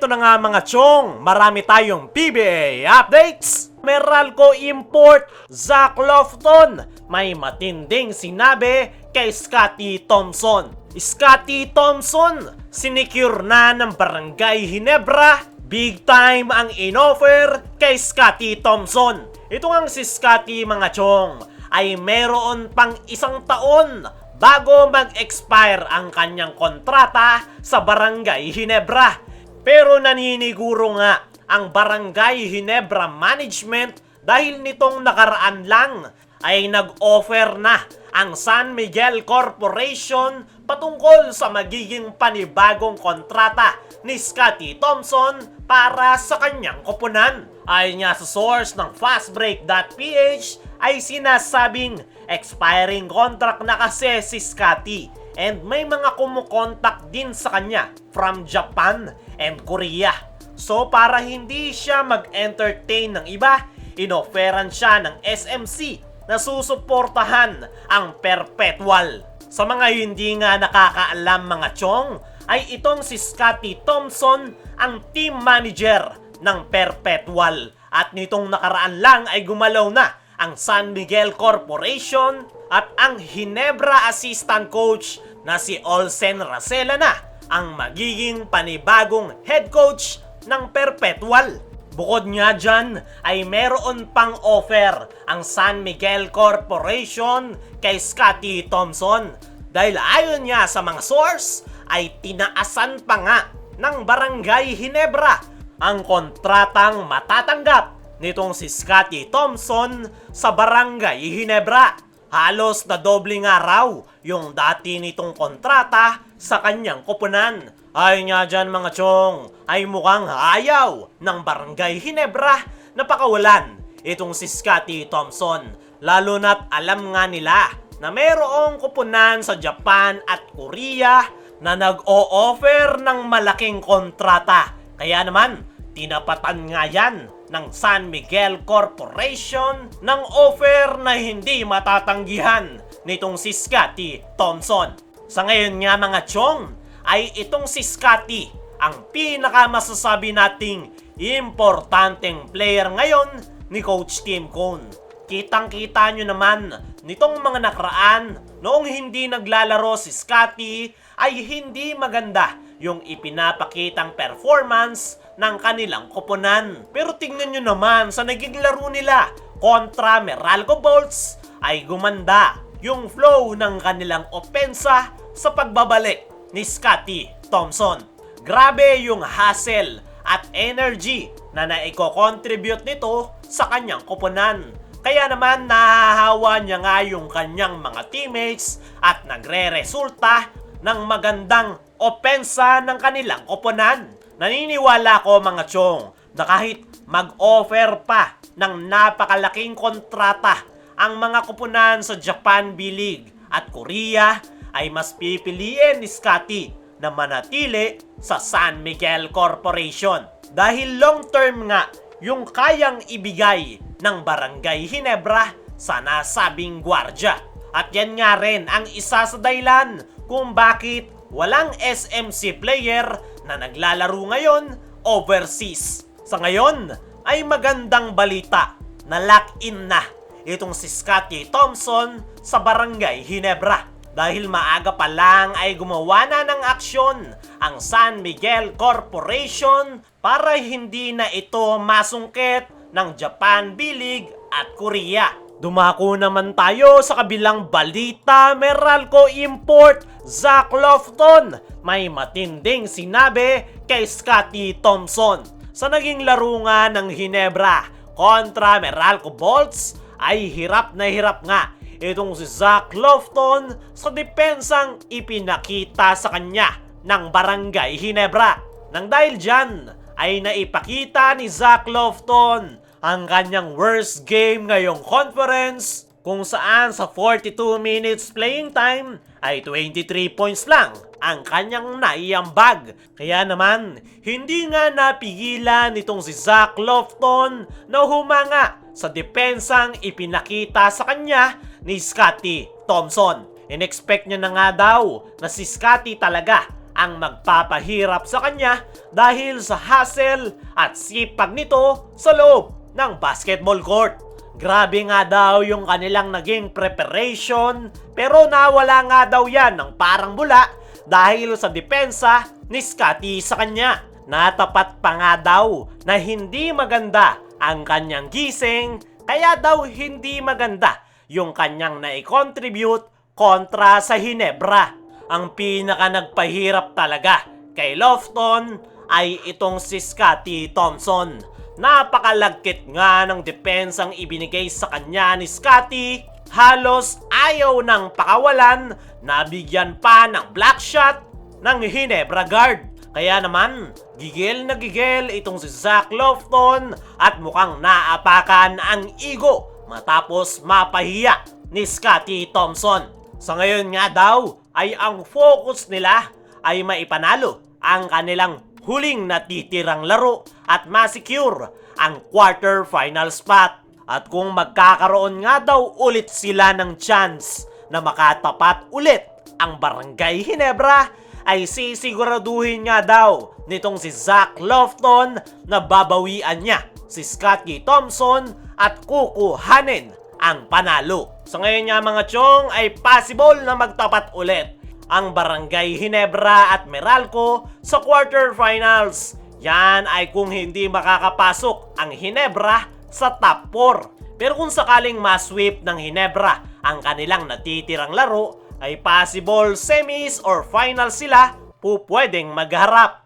Eto na nga mga chong, marami tayong PBA updates. Meralco import, Zach Lofton, may matinding sinabi kay Scottie Thompson. Scottie Thompson, sinecure na ng Barangay Ginebra. Big time ang inoffer kay Scottie Thompson. Ito ang si Scottie mga chong ay meron pang 1 taon bago mag-expire ang kanyang kontrata sa Barangay Ginebra. Pero naniniguro nga ang Barangay Ginebra Management dahil nitong nakaraan lang ay nag-offer na ang San Miguel Corporation patungkol sa magiging panibagong kontrata ni Scottie Thompson para sa kanyang koponan. Ayon nga sa source ng fastbreak.ph ay sinasabing expiring contract na kasi si Scottie and may mga kumukontak din sa kanya from Japan and Korea. So para hindi siya mag-entertain ng iba, inofferan siya ng SMC na susuportahan ang Perpetual. Sa mga hindi nga nakakaalam mga chong, ay itong si Scottie Thompson ang team manager ng Perpetual. At nitong nakaraan lang ay gumalaw na ang San Miguel Corporation at ang Ginebra assistant coach na si Olsen Racela na ang magiging panibagong head coach ng Perpetual. Bukod nga dyan ay meron pang offer ang San Miguel Corporation kay Scottie Thompson dahil ayon niya sa mga source ay tinaasan pa nga ng Barangay Ginebra ang kontratang matatanggap nitong si Scottie Thompson sa Barangay Ginebra. Halos na doble nga raw yung dati nitong kontrata sa kanyang koponan. Ayon nga dyan mga chong ay mukhang ayaw ng Barangay Ginebra na pakawalan itong si Scottie Thompson. Lalo na't alam nga nila na mayroong koponan sa Japan at Korea na nag-o-offer ng malaking kontrata. Kaya naman, tinapatan nga yan ng San Miguel Corporation ng offer na hindi matatanggihan nitong si Scottie Thompson. Sa ngayon nga mga chong, ay itong si Scottie ang pinakamasasabi nating importanteng player ngayon ni Coach Tim Cone. Kitang-kita nyo naman nitong mga nakaraan noong hindi naglalaro si Scottie ay hindi maganda yung ipinapakitang performance ng kanilang koponan. Pero tingnan nyo naman sa naging laro nila kontra Meralco Bolts ay gumanda yung flow ng kanilang opensa sa pagbabalik ni Scottie Thompson. Grabe yung hustle at energy na naiko-contribute nito sa kanyang koponan. Kaya naman nahahawa niya nga yung kanyang mga teammates at nagre-resulta ng magandang opensa ng kanilang koponan. Naniniwala ko mga chong na kahit mag-offer pa ng napakalaking kontrata ang mga koponan sa Japan B-League at Korea ay mas pipiliin ni Scottie na manatili sa San Miguel Corporation. Dahil long term nga yung kayang ibigay ng Barangay Ginebra sa nasabing gwardya. At yan nga rin ang isa sa dahilan kung bakit walang SMC player na naglalaro ngayon overseas. Sa ngayon ay magandang balita na lock-in na itong si Scottie Thompson sa Barangay Ginebra. Dahil maaga pa lang ay gumawa na ng aksyon ang San Miguel Corporation para hindi na ito masungkit ng Japan B-League at Korea. Dumako naman tayo sa kabilang balita. Meralco import, Zach Lofton, may matinding sinabi kay Scottie Thompson. Sa naging laro nga ng Ginebra kontra Meralco Bolts ay hirap na hirap nga itong si Zach Lofton sa depensang ipinakita sa kanya ng Barangay Ginebra. Nang dahil dyan ay naipakita ni Zach Lofton ang kanyang worst game ngayong conference kung saan sa 42 minutes playing time ay 23 points lang ang kanyang naiambag. Kaya naman, hindi nga napigilan nitong si Zach Lofton na humanga sa depensang ipinakita sa kanya ni Scottie Thompson. In-expect niya na nga daw na si Scottie talaga ang magpapahirap sa kanya dahil sa hustle at sipag nito sa loob ng basketball court. Grabe nga daw yung kanilang naging preparation, pero nawala nga daw yan ng parang bula dahil sa depensa ni Scottie sa kanya. Natapat pa nga daw na hindi maganda ang kanyang gising, kaya daw hindi maganda yung kanyang nai-contribute kontra sa Ginebra. Ang pinaka nagpahirap talaga kay Lofton ay itong si Scottie Thompson. Napakalagkit nga ng depensang ibinigay sa kanya ni Scottie. Halos ayaw ng pakawalan, nabigyan pa ng block shot ng Ginebra guard. Kaya naman, gigil na gigil itong si Zach Lofton at mukhang naapakan ang ego matapos mapahiya ni Scottie Thompson. Sa ngayon nga daw ay ang focus nila ay maipanalo ang kanilang huling natitirang laro at ma-secure ang quarter-final spot. At kung magkakaroon nga daw ulit sila ng chance na makatapat ulit ang Barangay Ginebra, ay sisiguraduhin nga daw nitong si Zach Lofton na babawian niya si Scottie Thompson at kukuhanin ang panalo. So ngayon nga mga chong ay possible na magtapat ulit ang Barangay Ginebra at Meralco sa quarterfinals. Yan ay kung hindi makakapasok ang Ginebra sa top 4. Pero kung sakaling ma-sweep ng Ginebra ang kanilang natitirang laro, ay possible semis or finals sila pwedeng magharap.